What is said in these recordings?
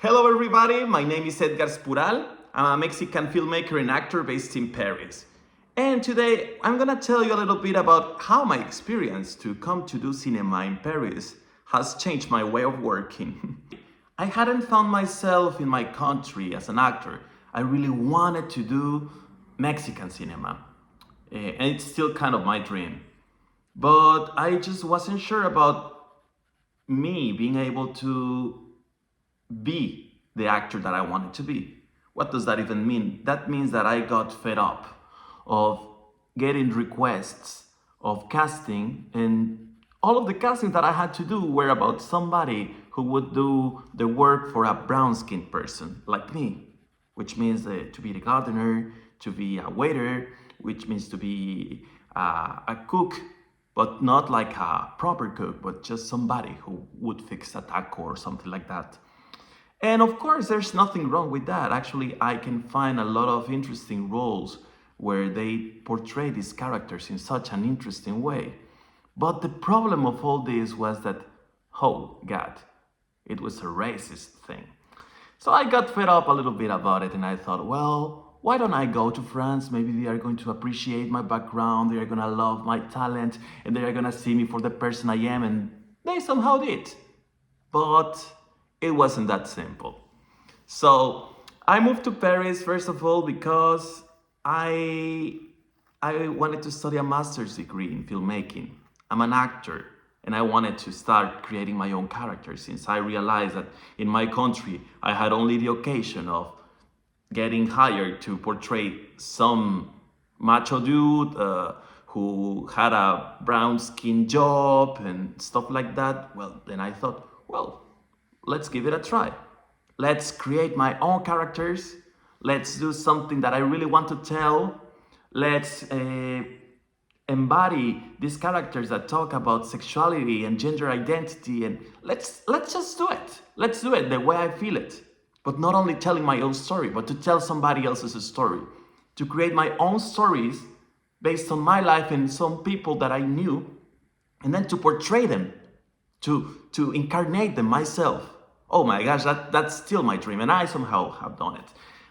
Hello everybody, my name is Edgar Spural. I'm a Mexican filmmaker and actor based in Paris. And today I'm gonna tell you a little bit about how my experience to come to do cinema in Paris has changed my way of working. I hadn't found myself in my country as an actor. I really wanted to do Mexican cinema. And it's still kind of my dream. But I just wasn't sure about me being able to be the actor that I wanted to be. What does that even mean? That means that I got fed up of getting requests of casting, and all of the castings that I had to do were about somebody who would do the work for a brown-skinned person like me, which means to be the gardener, to be a waiter, which means to be a cook, but not like a proper cook, but just somebody who would fix a taco or something like that. And of course, there's nothing wrong with that. Actually, I can find a lot of interesting roles where they portray these characters in such an interesting way. But the problem of all this was that, oh God, it was a racist thing. So I got fed up a little bit about it, and I thought, well, why don't I go to France? Maybe they are going to appreciate my background, they are gonna love my talent, and they are gonna see me for the person I am, and they somehow did. But it wasn't that simple. So I moved to Paris, first of all, because I wanted to study a master's degree in filmmaking. I'm an actor, and I wanted to start creating my own characters, since I realized that in my country, I had only the occasion of getting hired to portray some macho dude who had a brown skin job and stuff like that. Well, then I thought, well, let's give it a try. Let's create my own characters. Let's do something that I really want to tell. Let's embody these characters that talk about sexuality and gender identity, and let's just do it. Let's do it the way I feel it. But not only telling my own story, but to tell somebody else's story. To create my own stories based on my life and some people that I knew, and then to portray them, to incarnate them myself. Oh my gosh, that's still my dream, and I somehow have done it.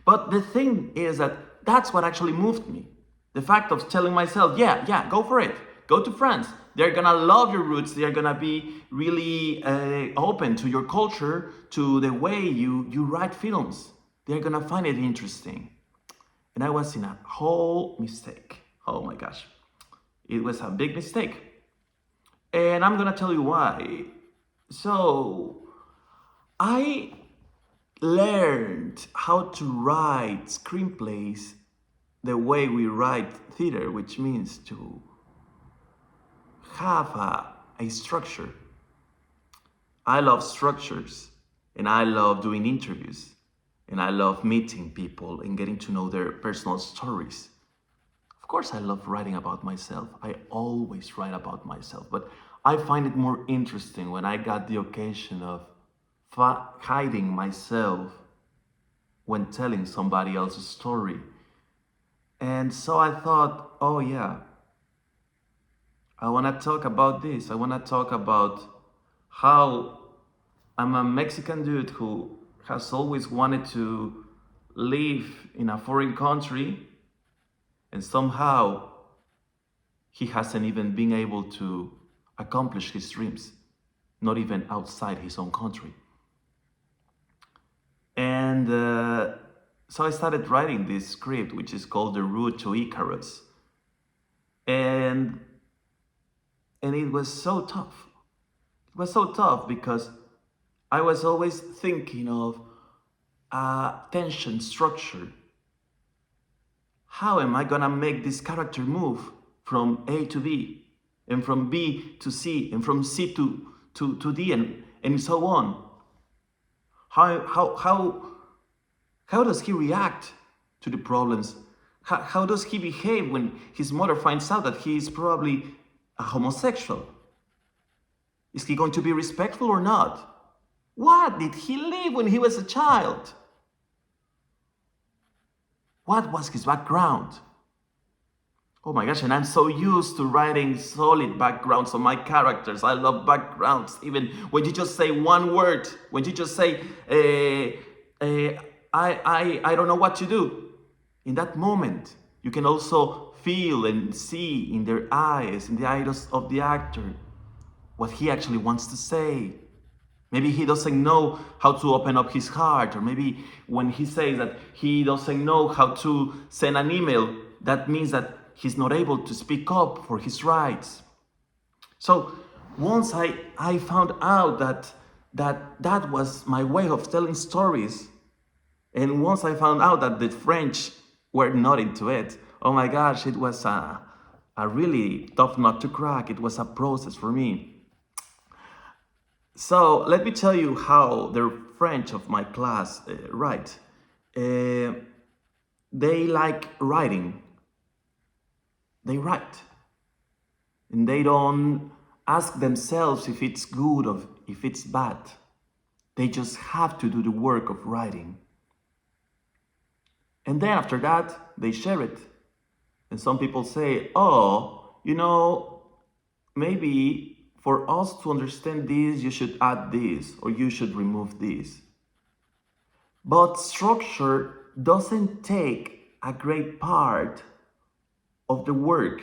But the thing is that that's what actually moved me. The fact of telling myself, yeah, go for it. Go to France. They're gonna love your roots. They're gonna be really open to your culture, to the way you write films. They're gonna find it interesting. And I was in a whole mistake. Oh my gosh. It was a big mistake. And I'm gonna tell you why. So, I learned how to write screenplays the way we write theater, which means to have a structure. I love structures, and I love doing interviews, and I love meeting people and getting to know their personal stories. Of course, I love writing about myself. I always write about myself, but I find it more interesting when I got the occasion of hiding myself when telling somebody else's story. And so I thought, oh yeah, I want to talk about this. I want to talk about how I'm a Mexican dude who has always wanted to live in a foreign country, and somehow he hasn't even been able to accomplish his dreams, not even outside his own country. And so I started writing this script, which is called The Route to Icarus. And it was so tough. It was so tough because I was always thinking of tension, structure. How am I gonna make this character move from A to B, and from B to C, and from C to D, and so on? How does he react to the problems? How does he behave when his mother finds out that he is probably a homosexual? Is he going to be respectful or not? What did he live when he was a child? What was his background? Oh my gosh, and I'm so used to writing solid backgrounds on my characters. I love backgrounds. Even when you just say one word, when you just say, I don't know what to do. In that moment, you can also feel and see in their eyes, in the eyes of the actor, what he actually wants to say. Maybe he doesn't know how to open up his heart, or maybe when he says that he doesn't know how to send an email, that means that he's not able to speak up for his rights. So once I found out that was my way of telling stories, and once I found out that the French were not into it, oh my gosh, it was a really tough nut to crack. It was a process for me. So let me tell you how the French of my class write. They like writing. They write. And they don't ask themselves if it's good or if it's bad. They just have to do the work of writing. And then after that, they share it. And some people say, oh, maybe for us to understand this, you should add this, or you should remove this. But structure doesn't take a great part of the work,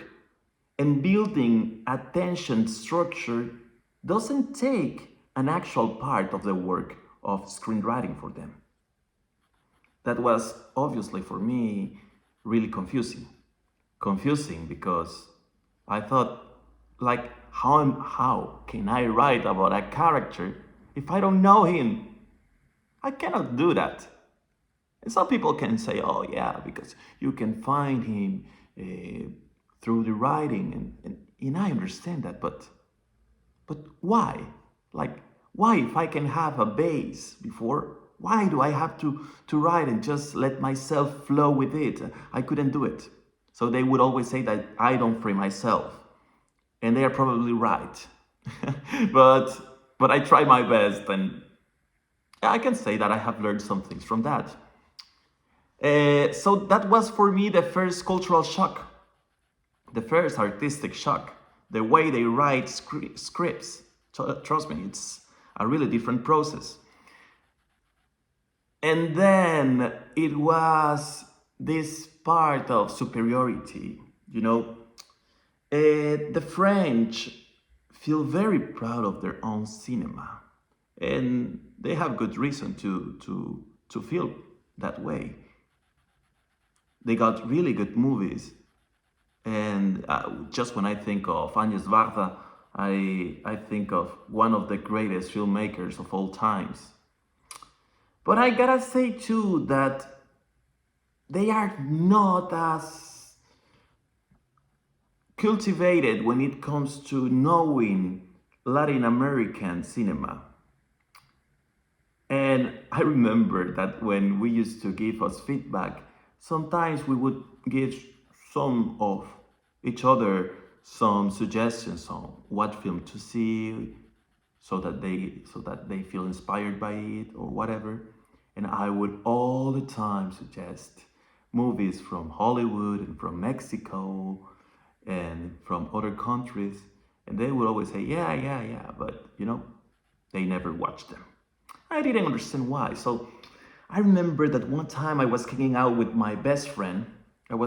and building attention structure doesn't take an actual part of the work of screenwriting for them. That was obviously for me really confusing. Confusing because I thought, like, how can I write about a character if I don't know him? I cannot do that. And some people can say, oh yeah, because you can find him through the writing, and I understand that, but why? Like, why, if I can have a base before, why do I have to write and just let myself flow with it? I couldn't do it. So they would always say that I don't free myself. And they are probably right. but I try my best, and I can say that I have learned some things from that. So that was for me the first cultural shock, the first artistic shock, the way they write scripts. Trust me, it's a really different process. And then it was this part of superiority, the French feel very proud of their own cinema, and they have good reason to feel that way. They got really good movies, and just when I think of Agnes Varda, I think of one of the greatest filmmakers of all times. But I gotta say too that they are not as cultivated when it comes to knowing Latin American cinema. And I remember that when we used to give us feedback, sometimes we would give some of each other some suggestions on what film to see, so that they feel inspired by it or whatever. And I would all the time suggest movies from Hollywood and from Mexico and from other countries, and they would always say, yeah, but they never watched them. I didn't understand why. So I remember that one time I was hanging out with my best friend. From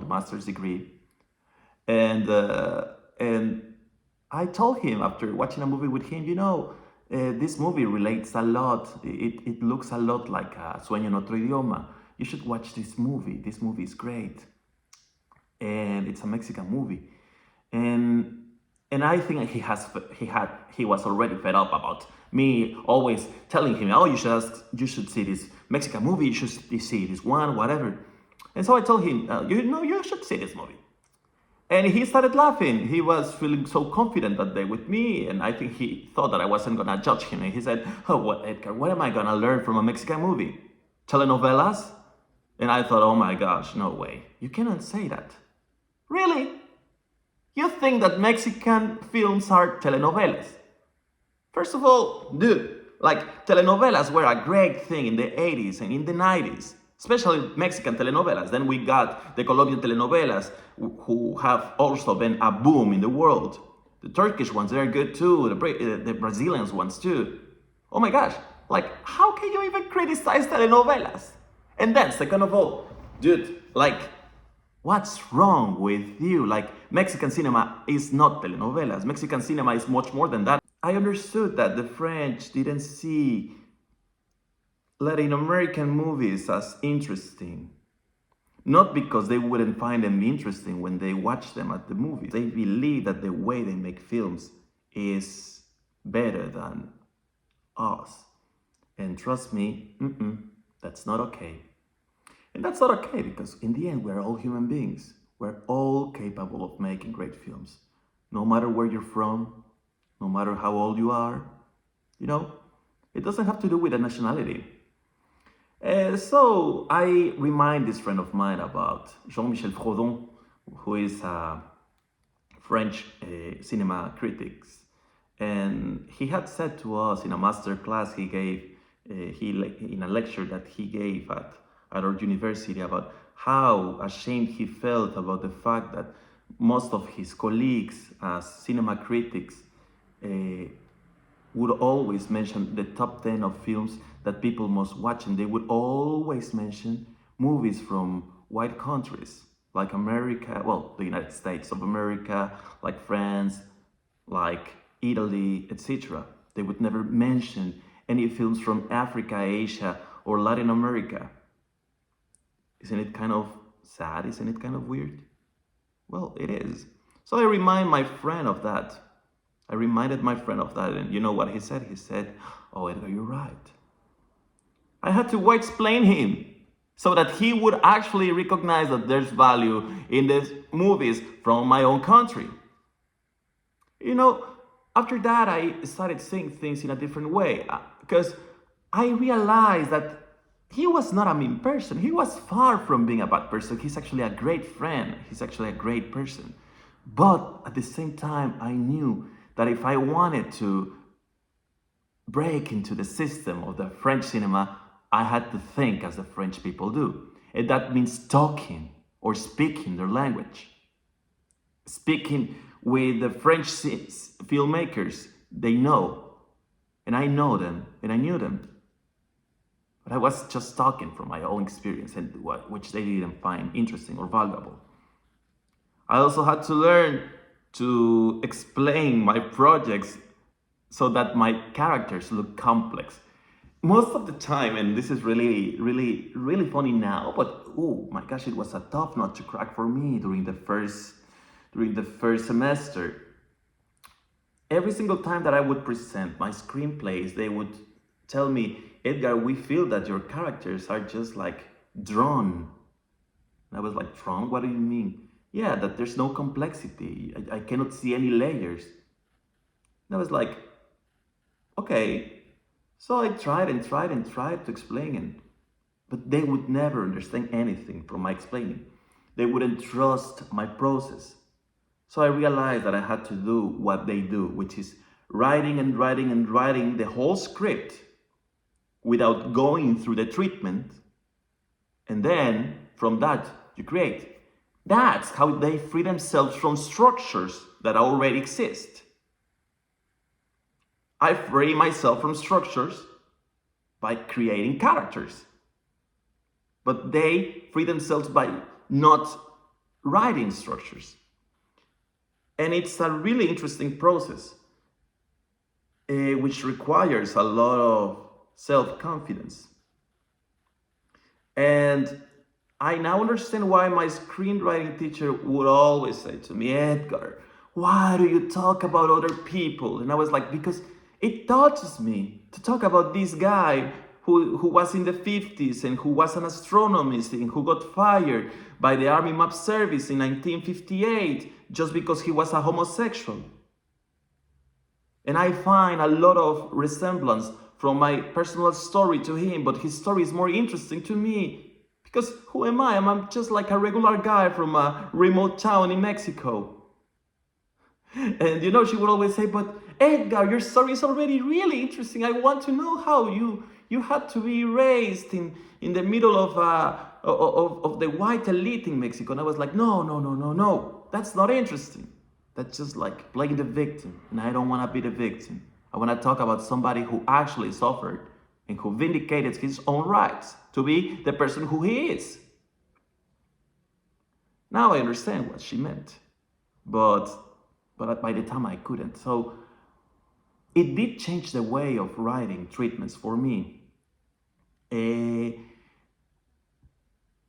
the master's degree, and I told him after watching a movie with him, this movie relates a lot. It looks a lot like Sueño en Otro Idioma. You should watch this movie. This movie is great. And it's a Mexican movie, and I think he was already fed up about me always telling him, oh, you should see this Mexican movie, you should see this one, whatever. And so I told him, you should see this movie. And he started laughing. He was feeling so confident that day with me, and I think he thought that I wasn't gonna judge him. And he said, oh, what, Edgar, what am I gonna learn from a Mexican movie? Telenovelas? And I thought, oh my gosh, no way. You cannot say that. Really? You think that Mexican films are telenovelas? First of all, dude, like, telenovelas were a great thing in the 80s and in the 90s. especially Mexican telenovelas. Then we got the Colombian telenovelas, who have also been a boom in the world. The Turkish ones, they're good too. The Brazilian ones too. Oh my gosh, like, how can you even criticize telenovelas? And then, second of all, dude, like, what's wrong with you? Like, Mexican cinema is not telenovelas. Mexican cinema is much more than that. I understood that the French didn't see Latin American movies as interesting. Not because they wouldn't find them interesting when they watch them at the movies. They believe that the way they make films is better than us. And trust me, that's not okay. And that's not okay because in the end, we're all human beings. We're all capable of making great films. No matter where you're from, no matter how old you are, you know, it doesn't have to do with a nationality. So I remind this friend of mine about Jean-Michel Frodon, who is a French cinema critic. And he had said to us in a master class he gave, in a lecture that he gave at our university, about how ashamed he felt about the fact that most of his colleagues as cinema critics would always mention the top 10 of films that people must watch, and they would always mention movies from white countries like America, well, the United States of America, like France, like Italy, etc. They would never mention any films from Africa, Asia, or Latin America. Isn't it kind of sad? Isn't it kind of weird? Well, it is. So I remind my friend of that. I reminded my friend of that, and you know what he said? He said, "Oh, Edgar, you're right." I had to whitesplain him so that he would actually recognize that there's value in these movies from my own country. You know, after that, I started seeing things in a different way because I realized that he was not a mean person. He was far from being a bad person. He's actually a great friend. He's actually a great person. But at the same time, I knew that if I wanted to break into the system of the French cinema, I had to think as the French people do. And that means talking or speaking their language. Speaking with the French filmmakers they know. And I know them, and I knew them. But I was just talking from my own experience, and which they didn't find interesting or valuable. I also had to learn to explain my projects so that my characters look complex. Most of the time, and this is really funny now, but oh my gosh, it was a tough nut to crack for me during the first semester. Every single time that I would present my screenplays, they would tell me, "Edgar, we feel that your characters are just like drawn." And I was like, "Drawn? What do you mean?" "Yeah, that there's no complexity. I cannot see any layers." And I was like, okay. So I tried to explain it, but they would never understand anything from my explaining. They wouldn't trust my process. So I realized that I had to do what they do, which is writing the whole script without going through the treatment. And then from that, you create. That's how they free themselves from structures that already exist. I free myself from structures by creating characters. But they free themselves by not writing structures. And it's a really interesting process, which requires a lot of self-confidence. And I now understand why my screenwriting teacher would always say to me, "Edgar, why do you talk about other people?" And I was like, because it touches me to talk about this guy who was in the 50s and who was an astronomist and who got fired by the Army Map Service in 1958 just because he was a homosexual. And I find a lot of resemblance from my personal story to him, but his story is more interesting to me because who am I? I'm just like a regular guy from a remote town in Mexico. And you know, she would always say, "But Edgar, your story is already really interesting. I want to know how you had to be raised in the middle of the white elite in Mexico. And I was like, no, that's not interesting. That's just like playing the victim, and I don't want to be the victim. I want to talk about somebody who actually suffered and who vindicated his own rights to be the person who he is. Now I understand what she meant, but by the time I couldn't. So it did change the way of writing treatments for me.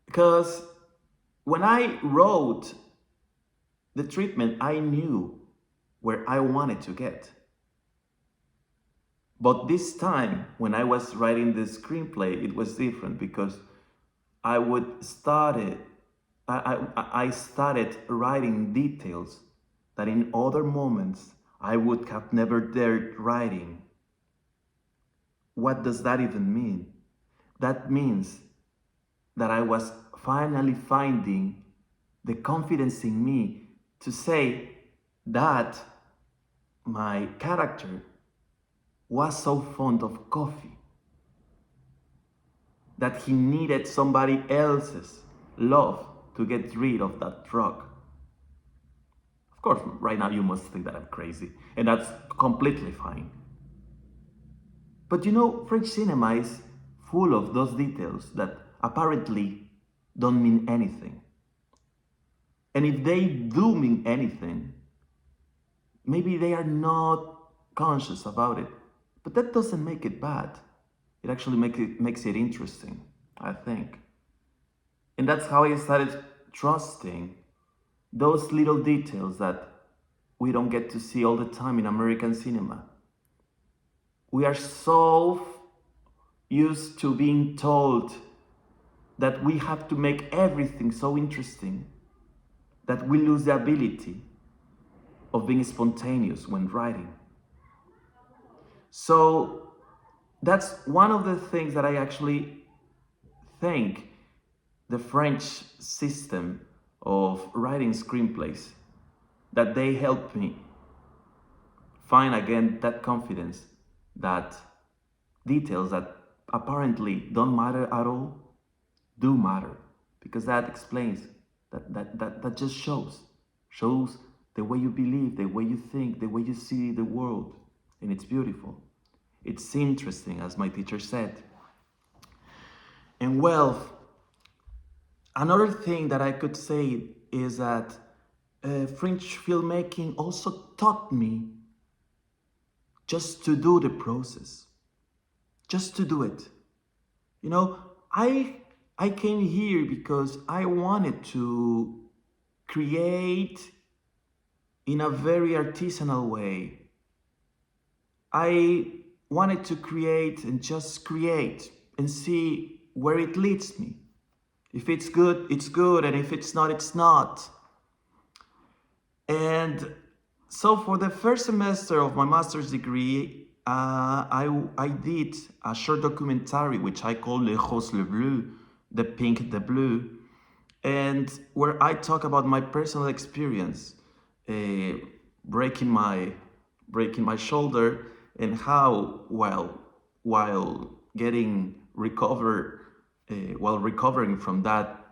Because when I wrote the treatment, I knew where I wanted to get. But this time, when I was writing the screenplay, it was different because I started writing details that in other moments I would have never dared writing. What does that even mean? That means that I was finally finding the confidence in me to say that my character was so fond of coffee that he needed somebody else's love to get rid of that drug. Of course, right now you must think that I'm crazy, and that's completely fine. But you know, French cinema is full of those details that apparently don't mean anything. And if they do mean anything, maybe they are not conscious about it. But that doesn't make it bad. It actually makes it interesting, I think. And that's how I started trusting those little details that we don't get to see all the time in American cinema. We are so used to being told that we have to make everything so interesting that we lose the ability of being spontaneous when writing. So that's one of the things that I actually think the French system of writing screenplays, that they helped me find again that confidence that details that apparently don't matter at all do matter, because that explains, that just shows the way you believe, the way you think, the way you see the world, and it's beautiful. It's interesting, as my teacher said. And well, another thing that I could say is that French filmmaking also taught me just to do the process, just to do it. You know, I came here because I wanted to create in a very artisanal way. I wanted to create and just create and see where it leads me. If it's good, it's good, and if it's not, it's not. And so for the first semester of my master's degree, I did a short documentary, which I call Le Rose Le Bleu, the pink, the blue, and where I talk about my personal experience breaking my shoulder, and how while recovering from that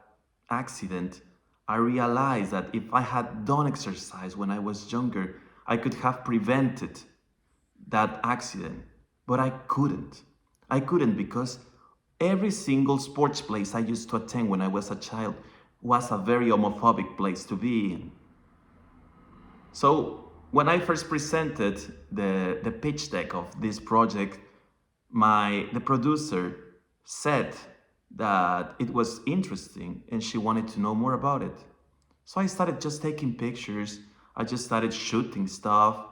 accident, I realized that if I had done exercise when I was younger, I could have prevented that accident. But I couldn't. Because every single sports place I used to attend when I was a child was a very homophobic place to be in. So when I first presented the pitch deck of this project, the producer said that it was interesting and she wanted to know more about it. So I started just taking pictures. I just started shooting stuff.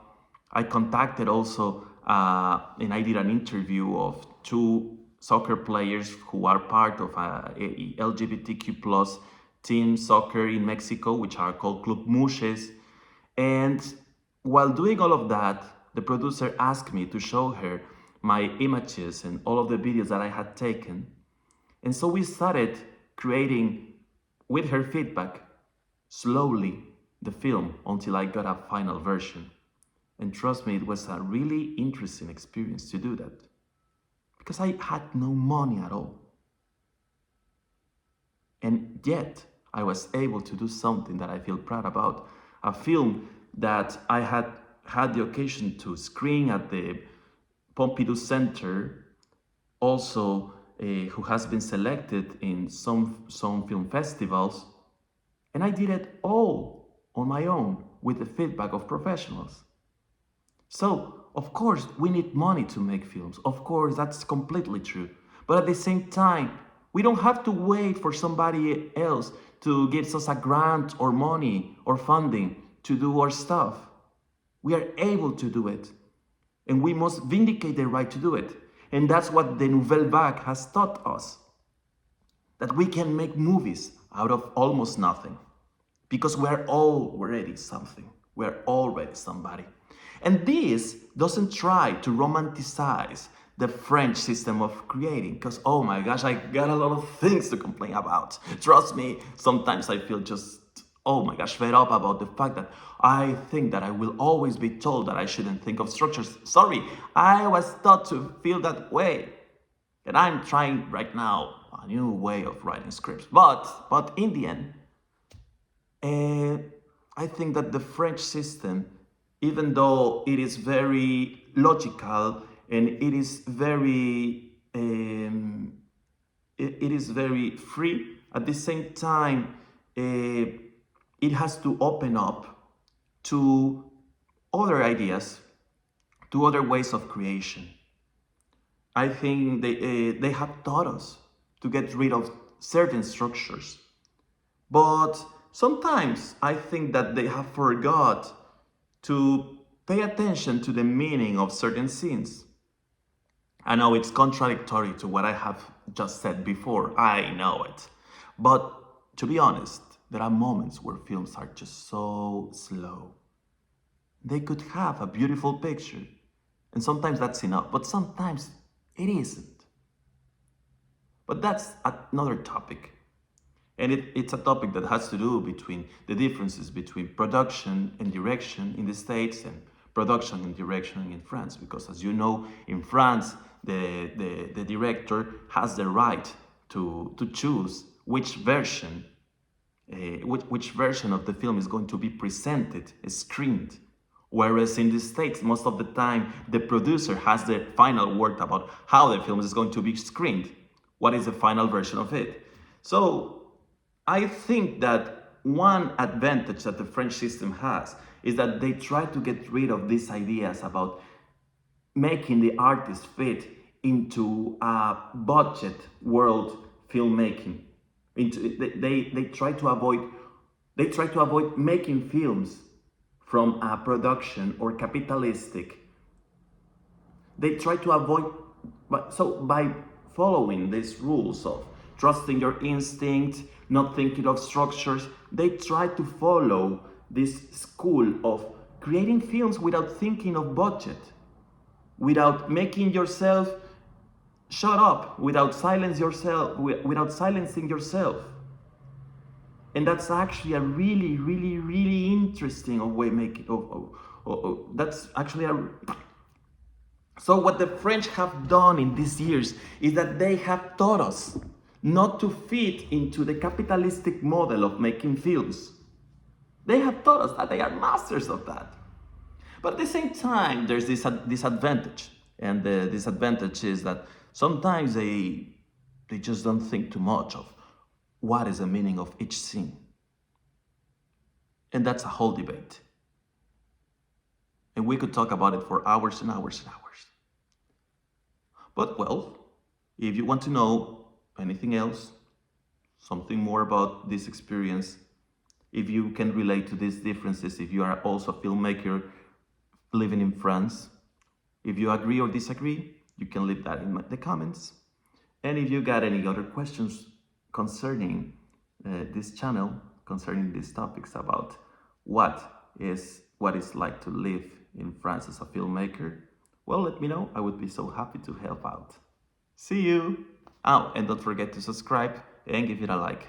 I contacted also, and I did an interview of 2 soccer players who are part of a LGBTQ plus team soccer in Mexico, which are called Club Mushes. And while doing all of that, the producer asked me to show her my images and all of the videos that I had taken. And so we started creating, with her feedback, slowly the film until I got a final version. And trust me, it was a really interesting experience to do that. Because I had no money at all. And yet, I was able to do something that I feel proud about. A film that I had the occasion to screen at the Pompidou Center, also who has been selected in some film festivals. And I did it all on my own with the feedback of professionals. So, of course, we need money to make films. Of course, that's completely true. But at the same time, we don't have to wait for somebody else to give us a grant or money or funding to do our stuff. We are able to do it. And we must vindicate the right to do it. And that's what the Nouvelle Vague has taught us. That we can make movies out of almost nothing. Because we're already something. We're already somebody. And this doesn't try to romanticize the French system of creating, because, oh my gosh, I got a lot of things to complain about. Trust me, sometimes I feel just, oh my gosh, fed up about the fact that I think that I will always be told that I shouldn't think of structures. Sorry, I was taught to feel that way. And I'm trying right now a new way of writing scripts. But in the end, I think that the French system, even though it is very logical and it is very free, at the same time, it has to open up to other ideas, to other ways of creation. I think they have taught us to get rid of certain structures, but sometimes I think that they have forgot to pay attention to the meaning of certain scenes. I know it's contradictory to what I have just said before, I know it. But to be honest, there are moments where films are just so slow. They could have a beautiful picture, and sometimes that's enough, but sometimes it isn't. But that's another topic. And it's a topic that has to do between the differences between production and direction in the States and production and direction in France. Because as you know, in France, the director has the right to choose which version of the film is going to be presented, screened. Whereas in the States, most of the time, the producer has the final word about how the film is going to be screened. What is the final version of it? So I think that one advantage that the French system has is that they try to get rid of these ideas about making the artist fit into a budget world filmmaking. They try to avoid making films from a production or capitalistic. They try to avoid, so by following these rules of trusting your instinct, not thinking of structures, they try to follow this school of creating films without thinking of budget, without making yourself shut up, without silencing yourself. And that's actually a really, really, really interesting way making. That's actually a. So what the French have done in these years is that they have taught us not to fit into the capitalistic model of making films. They have taught us that they are masters of that. But at the same time, there's this disadvantage. And the disadvantage is that sometimes they just don't think too much of what is the meaning of each scene. And that's a whole debate. And we could talk about it for hours and hours and hours. But well, if you want to know anything else, something more about this experience, if you can relate to these differences, if you are also a filmmaker living in France, if you agree or disagree, you can leave that in the comments. And if you got any other questions concerning this channel, concerning these topics about what it's like to live in France as a filmmaker, well, let me know. I would be so happy to help out. See you! Oh, and don't forget to subscribe and give it a like.